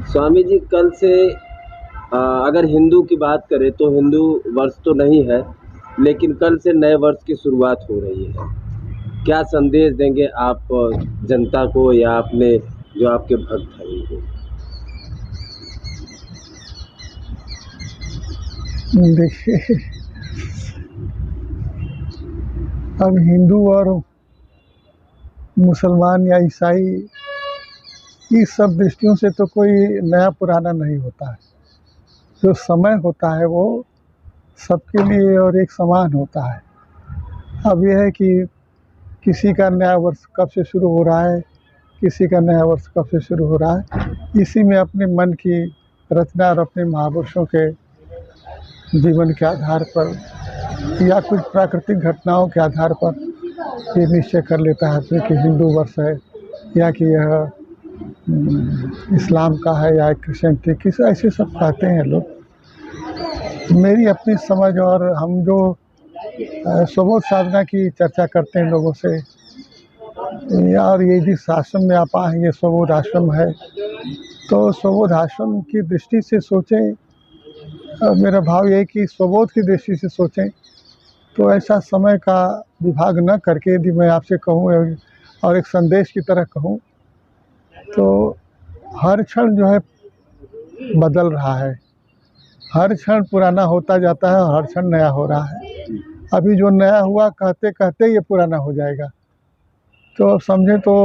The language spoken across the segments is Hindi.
स्वामी जी, कल से अगर हिंदू की बात करें तो हिंदू वर्ष तो नहीं है, लेकिन कल से नए वर्ष की शुरुआत हो रही है। क्या संदेश देंगे आप जनता को या अपने जो आपके भक्त हैं उनको? देखिए, अब हिंदू और मुसलमान या ईसाई इस सब दृष्टियों से तो कोई नया पुराना नहीं होता है। जो समय होता है वो सबके लिए और एक समान होता है। अब यह है कि किसी का नया वर्ष कब से शुरू हो रहा है, किसी का नया वर्ष कब से शुरू हो रहा है, इसी में अपने मन की रचना और अपने महापुरुषों के जीवन के आधार पर या कुछ प्राकृतिक घटनाओं के आधार पर ये निश्चय कर लेता है कि हिंदू वर्ष है या कि यह इस्लाम का है या क्रिश्चियनिटी किस ऐसे सब कहते हैं लोग। मेरी अपनी समझ और हम जो स्वबोध साधना की चर्चा करते हैं लोगों से, और ये जिस आश्रम में आप आए ये स्वबोध आश्रम है, तो स्वबोध आश्रम की दृष्टि से सोचें, मेरा भाव ये है कि स्वबोध की दृष्टि से सोचें तो ऐसा समय का विभाग न करके यदि मैं आपसे कहूँ और एक संदेश की तरह कहूँ तो हर क्षण जो है बदल रहा है, हर क्षण पुराना होता जाता है और हर क्षण नया हो रहा है। अभी जो नया हुआ कहते कहते ये पुराना हो जाएगा। तो अब समझें तो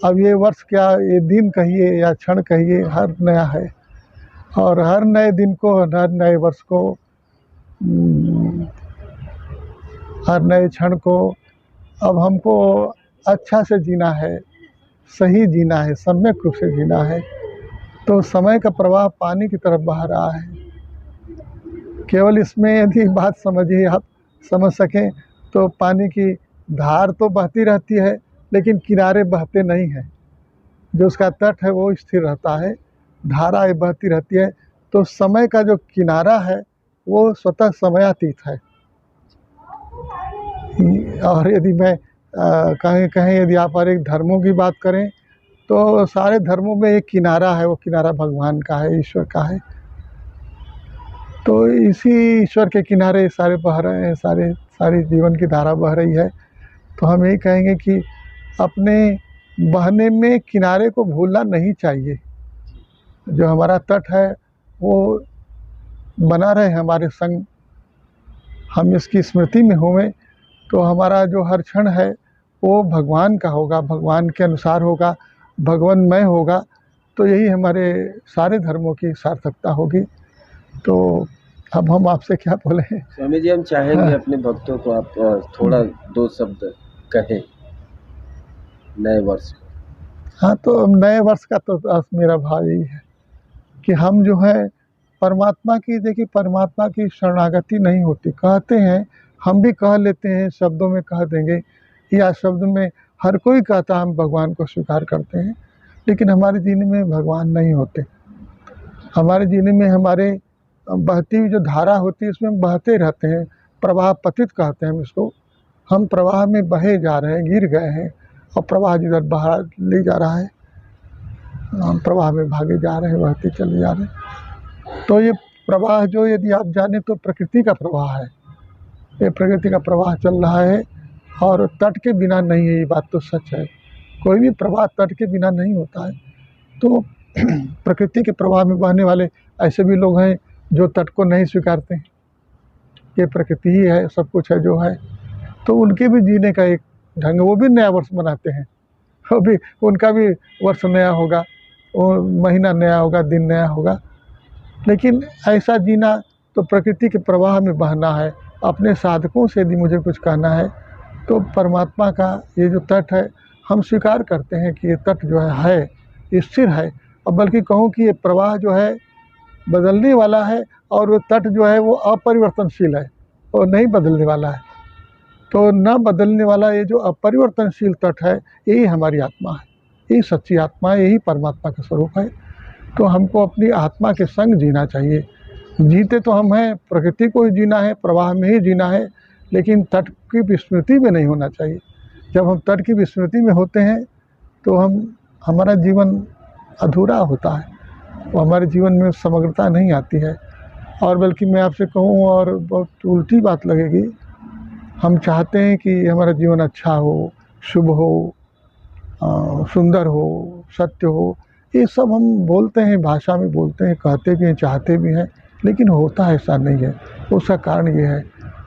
अब ये वर्ष क्या, ये दिन कहिए या क्षण कहिए, हर नया है और हर नए दिन को, हर नए वर्ष को, हर नए क्षण को अब हमको अच्छा से जीना है, सही जीना है, सम्यक रूप से जीना है। तो समय का प्रवाह पानी की तरफ बह रहा है। केवल इसमें यदि बात समझिए, आप समझ सकें तो पानी की धार तो बहती रहती है लेकिन किनारे बहते नहीं हैं। जो उसका तट है वो स्थिर रहता है, धारा बहती रहती है। तो समय का जो किनारा है वो स्वतः समयातीत है। और यदि मैं कहें यदि आप हर एक धर्मों की बात करें तो सारे धर्मों में एक किनारा है, वो किनारा भगवान का है, ईश्वर का है। तो इसी ईश्वर के किनारे सारे बह रहे हैं, सारी जीवन की धारा बह रही है। तो हम यही कहेंगे कि अपने बहने में किनारे को भूलना नहीं चाहिए। जो हमारा तट है वो बना रहे हमारे संग, हम इसकी स्मृति में होवें तो हमारा जो हर क्षण है वो भगवान का होगा, भगवान के अनुसार होगा, भगवानमय होगा। तो यही हमारे सारे धर्मों की सार्थकता होगी। तो अब हम आपसे क्या बोलें? स्वामी जी, हम चाहेंगे अपने भक्तों को आप थोड़ा दो शब्द कहें नए वर्ष में। हाँ, तो नए वर्ष का तो मेरा भाव यही है कि हम जो है परमात्मा की, देखिए परमात्मा की शरणागति नहीं होती। कहते हैं, हम भी कह लेते हैं, शब्दों में कह देंगे या शब्द में हर कोई कहता हम भगवान को स्वीकार करते हैं, लेकिन हमारे जीने में भगवान नहीं होते। हमारे जीने में हमारे बहती हुई जो धारा होती है उसमें बहते रहते हैं, प्रवाह पतित कहते हैं हम इसको। हम प्रवाह में बहे जा रहे हैं, गिर गए हैं और प्रवाह जिधर बहा ले जा रहा है हम प्रवाह में भागे जा रहे हैं, बहते चले जा रहे हैं। तो ये प्रवाह जो यदि आप जाने तो प्रकृति का प्रवाह है, ये प्रकृति का प्रवाह चल रहा है और तट के बिना नहीं है। ये बात तो सच है, कोई भी प्रवाह तट के बिना नहीं होता है। तो प्रकृति के प्रवाह में बहने वाले ऐसे भी लोग हैं जो तट को नहीं स्वीकारते हैं, ये प्रकृति ही है, सब कुछ है जो है। तो उनके भी जीने का एक ढंग, वो भी नया वर्ष मनाते हैं, वो भी, उनका भी वर्ष नया होगा, वो महीना नया होगा, दिन नया होगा। लेकिन ऐसा जीना तो प्रकृति के प्रवाह में बहना है। अपने साधकों से यदि मुझे कुछ कहना है तो परमात्मा का ये जो तट है हम स्वीकार करते हैं कि ये तट जो है स्थिर है, और बल्कि कहूँ कि ये प्रवाह जो है बदलने वाला है और वो तट जो है वो अपरिवर्तनशील है, वो नहीं बदलने वाला है। तो न बदलने वाला ये जो अपरिवर्तनशील तट है यही हमारी आत्मा है, यही सच्ची आत्मा है, यही परमात्मा का स्वरूप है। तो हमको अपनी आत्मा के संग जीना चाहिए। जीते तो हम हैं, प्रकृति को ही जीना है, प्रवाह में ही जीना है, लेकिन तट की विस्मृति में नहीं होना चाहिए। जब हम तट की विस्मृति में होते हैं तो हमारा जीवन अधूरा होता है। वो हमारे जीवन में समग्रता नहीं आती है। और बल्कि मैं आपसे कहूँ और बहुत उल्टी बात लगेगी, हम चाहते हैं कि हमारा जीवन अच्छा हो, शुभ हो, सुंदर हो, सत्य हो। ये सब हम बोलते हैं, भाषा में बोलते हैं, कहते भी हैं, चाहते भी हैं, लेकिन होता ऐसा नहीं है। उसका कारण ये है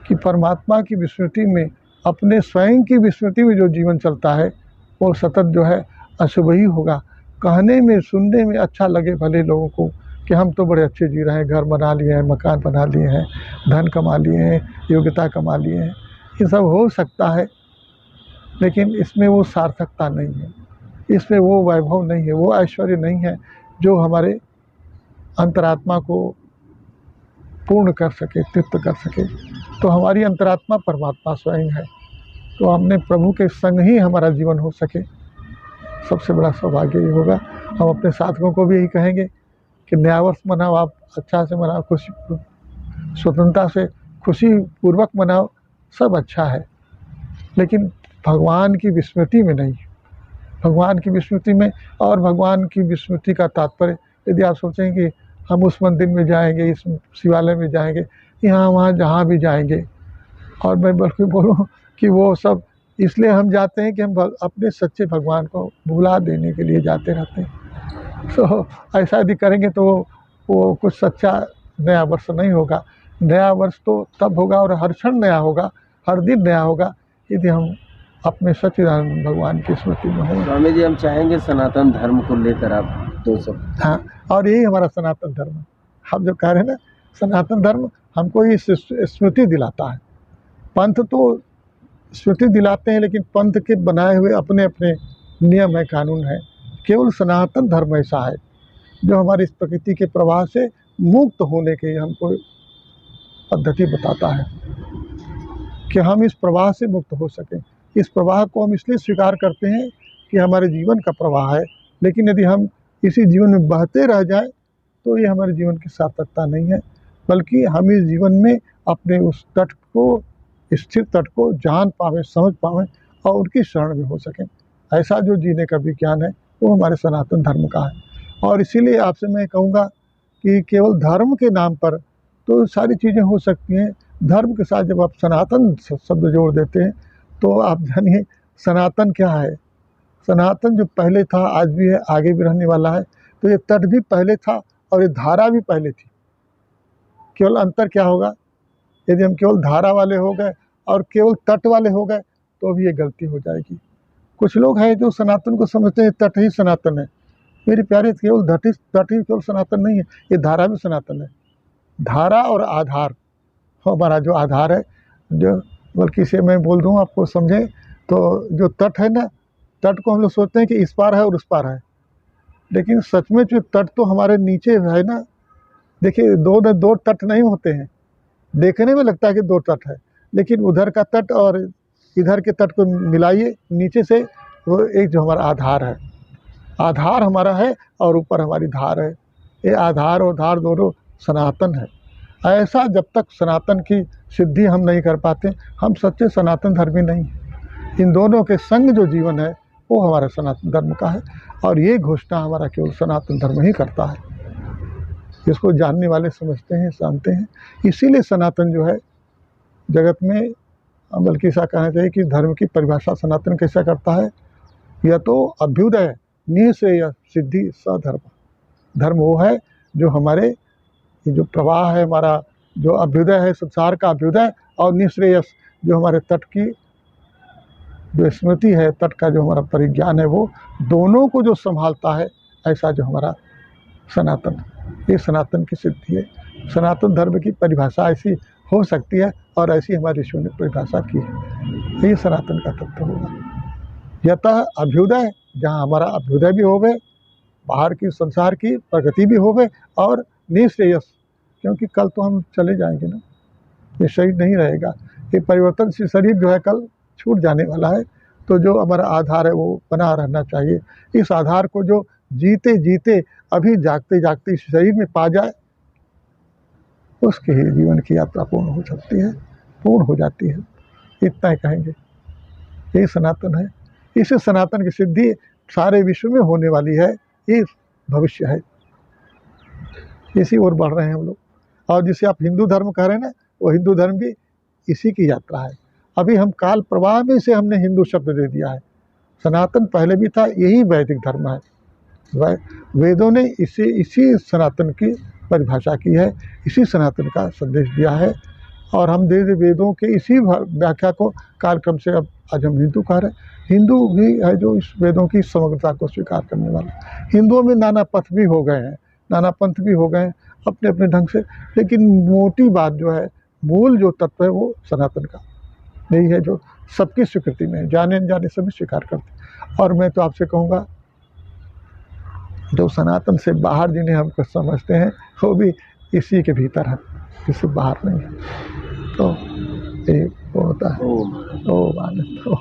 कि परमात्मा की विस्मृति में, अपने स्वयं की विस्मृति में जो जीवन चलता है वो सतत जो है अशुभ ही होगा। कहने में, सुनने में अच्छा लगे भले लोगों को कि हम तो बड़े अच्छे जी रहे हैं, घर बना लिए हैं, मकान बना लिए हैं, धन कमा लिए हैं, योग्यता कमा लिए हैं, ये सब हो सकता है, लेकिन इसमें वो सार्थकता नहीं है, इसमें वो वैभव नहीं है, वो ऐश्वर्य नहीं है जो हमारे अंतरात्मा को पूर्ण कर सके, तृप्त कर सके। तो हमारी अंतरात्मा परमात्मा स्वयं है, तो हमने प्रभु के संग ही हमारा जीवन हो सके, सबसे बड़ा सौभाग्य ये होगा। हम अपने साथियों को भी यही कहेंगे कि नया वर्ष मनाओ, आप अच्छा से मनाओ, खुशी स्वतंत्रता से खुशी पूर्वक मनाओ, सब अच्छा है, लेकिन भगवान की विस्मृति में नहीं। भगवान की विस्मृति में, और भगवान की विस्मृति का तात्पर्य, यदि आप सोचें कि हम उस मंदिर में जाएंगे, इस शिवालय में जाएंगे, यहाँ वहाँ जहाँ भी जाएंगे, और मैं बल्कि बोलूँ कि वो सब इसलिए हम जाते हैं कि हम अपने सच्चे भगवान को भुला देने के लिए जाते रहते हैं। तो ऐसा यदि करेंगे तो वो कुछ सच्चा नया वर्ष नहीं होगा। नया वर्ष तो तब होगा और हर क्षण नया होगा, हर दिन नया होगा, यदि हम अपने सच्चिदानंद भगवान की स्मृति में हों। स्वामी जी, हम चाहेंगे सनातन धर्म को लेकर आप 2 शब्द। हाँ, और यही हमारा सनातन धर्म है। हम जो कह रहे हैं ना, सनातन धर्म हमको ये स्मृति दिलाता है। पंथ तो स्मृति दिलाते हैं, लेकिन पंथ के बनाए हुए अपने अपने नियम है, कानून है। केवल सनातन धर्म ऐसा है जो हमारी इस प्रकृति के प्रवाह से मुक्त होने की हमको पद्धति बताता है कि हम इस प्रवाह से मुक्त हो सकें। इस प्रवाह को हम इसलिए स्वीकार करते हैं कि हमारे जीवन का प्रवाह है, लेकिन यदि हम इसी जीवन में बहते रह जाएं तो ये हमारे जीवन की सार्थकता नहीं है, बल्कि हम इस जीवन में अपने उस तट को, स्थिर तट को जान पावें, समझ पावें और उनकी शरण में हो सकें। ऐसा जो जीने का विज्ञान है वो हमारे सनातन धर्म का है। और इसीलिए आपसे मैं कहूँगा कि केवल धर्म के नाम पर तो सारी चीज़ें हो सकती हैं, धर्म के साथ जब आप सनातन शब्द जोड़ देते हैं तो आप जानिए सनातन क्या है। सनातन जो पहले था, आज भी है, आगे भी रहने वाला है। तो ये तट भी पहले था और ये धारा भी पहले थी। केवल अंतर क्या होगा, यदि हम केवल धारा वाले हो गए और केवल तट वाले हो गए तो भी ये गलती हो जाएगी। कुछ लोग हैं जो सनातन को समझते हैं तट ही सनातन है। मेरे प्यारे, केवल तट ही केवल सनातन नहीं है, ये धारा भी सनातन है। धारा और आधार, हमारा जो आधार है, जो बल्कि इसे मैं बोल दूँ आपको समझें तो, जो तट है ना, तट को हम लोग सोचते हैं कि इस पार है और उस पार है, लेकिन सच में जो तट तो हमारे नीचे है ना। देखिए, दो तट नहीं होते हैं, देखने में लगता है कि 2 तट है, लेकिन उधर का तट और इधर के तट को मिलाइए नीचे से, वो एक जो हमारा आधार है, आधार हमारा है और ऊपर हमारी धार है। ये आधार और धार दोनों सनातन है। ऐसा जब तक सनातन की सिद्धि हम नहीं कर पाते, हम सच्चे सनातन धर्मी नहीं हैं। इन दोनों के संग जो जीवन है वो हमारा सनातन धर्म का है, और ये घोषणा हमारा केवल सनातन धर्म ही करता है। इसको जानने वाले समझते हैं, जानते हैं। इसीलिए सनातन जो है जगत में, बल्कि ऐसा कहना चाहिए कि धर्म की परिभाषा सनातन कैसा करता है, यह तो अभ्युदय निःश्रेयस सिद्धि सधर्म। धर्म वो है जो हमारे ये जो प्रवाह है, हमारा जो अभ्युदय है, संसार का अभ्युदय, और निःश्रेयस जो हमारे तट की जो स्मृति है, तट का जो हमारा परिज्ञान है, वो दोनों को जो संभालता है, ऐसा जो हमारा सनातन, ये सनातन की सिद्धि है। सनातन धर्म की परिभाषा ऐसी हो सकती है, और ऐसी हमारे ऋषियों ने परिभाषा की है। ये सनातन का तत्व होगा। यतः अभ्युदय, जहाँ हमारा अभ्युदय भी हो गए, बाहर की संसार की प्रगति भी हो गए, और निःश्रेयस, क्योंकि कल तो हम चले जाएंगे ना, ये शरीर नहीं रहेगा, ये परिवर्तनशील शरीर जो है कल छूट जाने वाला है। तो जो हमारा आधार है वो बना रहना चाहिए। इस आधार को जो जीते जीते, अभी जागते जागते इस शरीर में पा जाए, उसके ही जीवन की यात्रा पूर्ण हो सकती है, पूर्ण हो जाती है। इतना ही कहेंगे, यही सनातन है। इस सनातन की सिद्धि सारे विश्व में होने वाली है, ये भविष्य है। इसी ओर बढ़ रहे हैं हम लोग। और जिसे आप हिंदू धर्म कह रहे हैं ना, वो हिंदू धर्म भी इसी की यात्रा है। अभी हम काल प्रवाह में से हमने हिंदू शब्द दे दिया है। सनातन पहले भी था, यही वैदिक धर्म है। वेदों ने इसी सनातन की परिभाषा की है, इसी सनातन का संदेश दिया है। और हम वेदों के इसी व्याख्या को कालक्रम से अब आज हम हिंदू कह रहे हैं। हिंदू भी है जो इस वेदों की समग्रता को स्वीकार करने वाला। हिंदुओं में नाना पथ भी हो गए हैं, नाना पंथ भी हो गए हैं अपने अपने ढंग से, लेकिन मोटी बात जो है, मूल जो तत्व है वो सनातन का यही है जो सबकी स्वीकृति में है, जाने अनजाने सभी स्वीकार करते हैं। और मैं तो आपसे कहूँगा, जो सनातन से बाहर जिन्हें हम कुछ समझते हैं वो भी इसी के भीतर है, इससे बाहर नहीं है। तो ये वो होता है। ओम आनंद।